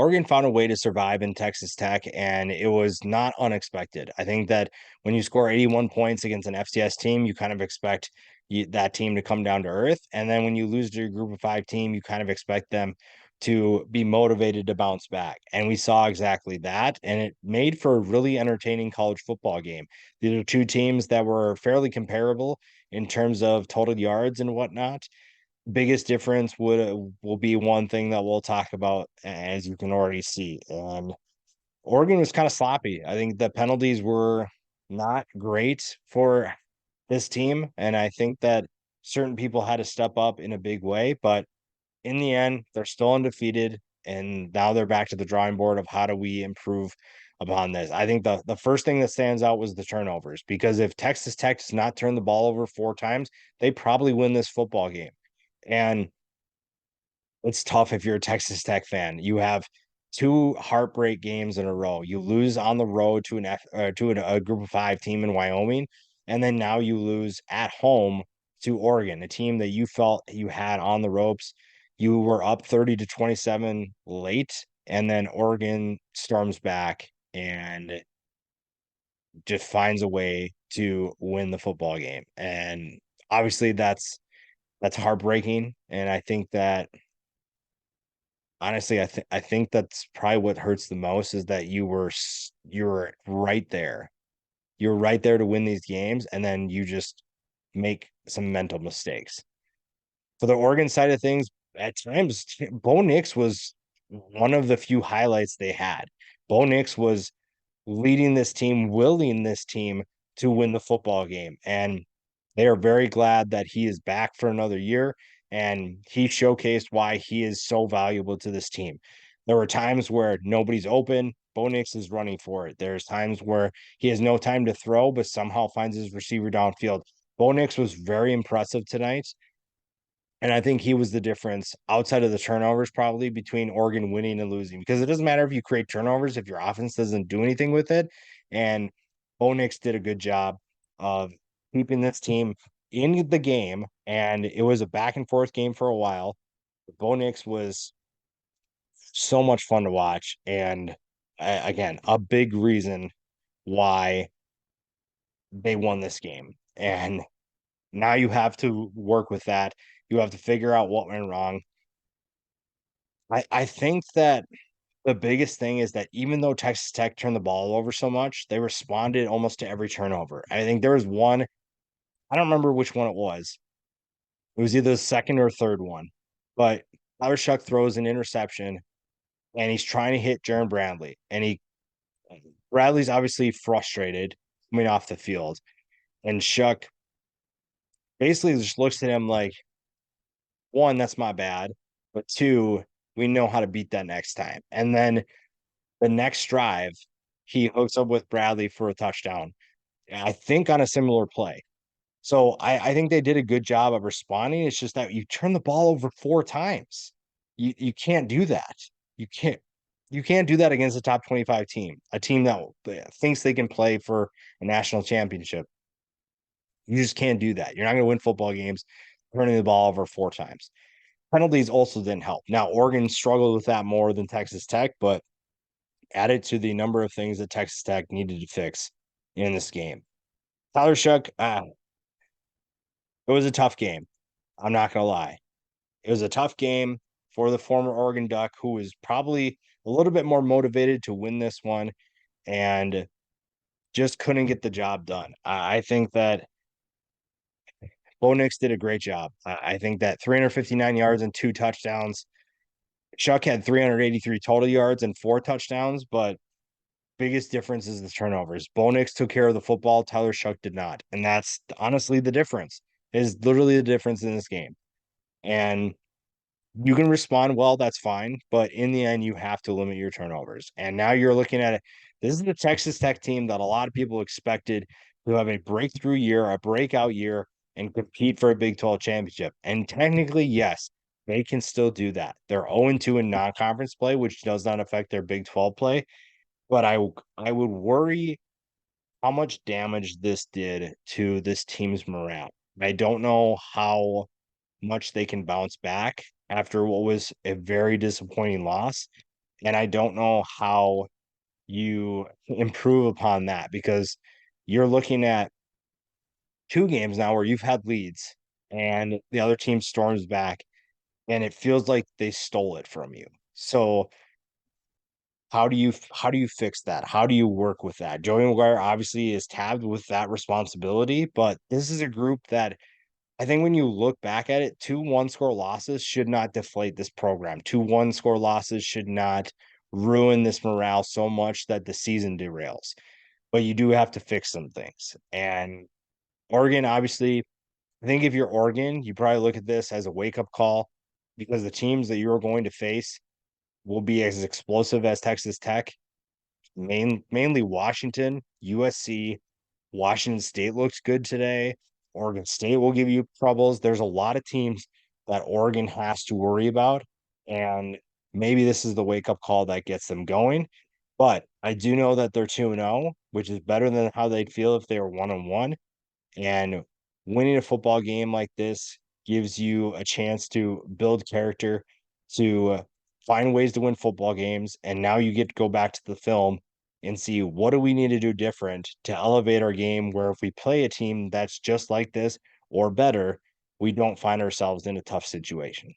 Oregon found a way to survive in Texas Tech, and it was not unexpected. I think that when you score 81 points against an FCS team, you kind of expect that team to come down to earth. And then when you lose to your group of five team, you kind of expect them to be motivated to bounce back. And we saw exactly that. And it made for a really entertaining college football game. These are two teams that were fairly comparable in terms of total yards and whatnot. Biggest difference will be one thing that we'll talk about, as you can already see. And Oregon was kind of sloppy. I think the penalties were not great for this team, and I think that certain people had to step up in a big way. But in the end, they're still undefeated, and now they're back to the drawing board of how do we improve upon this. I think the first thing that stands out was the turnovers, because if Texas Tech does not turn the ball over four times, they probably win this football game. And it's tough if you're a Texas Tech fan. You have two heartbreak games in a row. You lose on the road to a group of five team in Wyoming, and then now you lose at home to Oregon, a team that you felt you had on the ropes. You were up 30-27 late, and then Oregon storms back and just finds a way to win the football game. And obviously that's heartbreaking. And I think that honestly, I think that's probably what hurts the most is that you were right there. You're right there to win these games, and then you just make some mental mistakes. For the Oregon side of things, at times, Bo Nix was one of the few highlights they had. Bo Nix was leading this team, willing this team to win the football game. And they are very glad that he is back for another year. And he showcased why he is so valuable to this team. There were times where nobody's open. Bo Nix is running for it. There's times where he has no time to throw, but somehow finds his receiver downfield. Bo Nix was very impressive tonight. And I think he was the difference outside of the turnovers, probably between Oregon winning and losing, because it doesn't matter if you create turnovers if your offense doesn't do anything with it. And Bo Nix did a good job of keeping this team in the game. And it was a back and forth game for a while. Bo Nix was so much fun to watch. And again, a big reason why they won this game. And now you have to work with that. You have to figure out what went wrong. I think that the biggest thing is that even though Texas Tech turned the ball over so much, they responded almost to every turnover. I think there was one, I don't remember which one it was. It was either the second or third one, but Tyler Shuck throws an interception and he's trying to hit Jaron Bradley. And Bradley's obviously frustrated coming off the field. And Shuck basically just looks at him like, one, that's my bad. But two, we know how to beat that next time. And then the next drive, he hooks up with Bradley for a touchdown. I think on a similar play. So I think they did a good job of responding. It's just that you turn the ball over four times. You can't do that. You can't you can't do that against a top 25 team, a team that thinks they can play for a national championship. You just can't do that. You're not going to win football games turning the ball over four times. Penalties also didn't help. Now, Oregon struggled with that more than Texas Tech, but added to the number of things that Texas Tech needed to fix in this game. Tyler Shuck, it was a tough game. I'm not going to lie. It was a tough game for the former Oregon Duck, who was probably a little bit more motivated to win this one and just couldn't get the job done. I think that Bo Nix did a great job. I think that 359 yards and two touchdowns. Shuck had 383 total yards and four touchdowns, but biggest difference is the turnovers. Bo Nix took care of the football. Tyler Shuck did not. And that's honestly the difference, is literally the difference in this game. And you can respond well, that's fine. But in the end, you have to limit your turnovers. And now you're looking at it. This is the Texas Tech team that a lot of people expected to have a breakthrough year, a breakout year, and compete for a Big 12 championship. And technically, yes, they can still do that. They're 0-2 in non-conference play, which does not affect their Big 12 play. But I would worry how much damage this did to this team's morale. I don't know how much they can bounce back after what was a very disappointing loss. And I don't know how you improve upon that because you're looking at 2 games now where you've had leads and the other team storms back and it feels like they stole it from you. So how do you fix that? How do you work with that? Joey McGuire obviously is tabbed with that responsibility, but this is a group that I think when you look back at it, 2 one-score losses should not deflate this program. 2 one-score losses should not ruin this morale so much that the season derails. But you do have to fix some things. And Oregon, obviously, I think if you're Oregon, you probably look at this as a wake-up call because the teams that you're going to face will be as explosive as Texas Tech, mainly Washington, USC, Washington State looks good today. Oregon State will give you troubles. There's a lot of teams that Oregon has to worry about. And maybe this is the wake up call that gets them going. But I do know that they're 2-0, which is better than how they'd feel if they were 1-1. And winning a football game like this gives you a chance to build character, to find ways to win football games. And now you get to go back to the film and see what do we need to do different to elevate our game where if we play a team that's just like this or better, we don't find ourselves in a tough situation.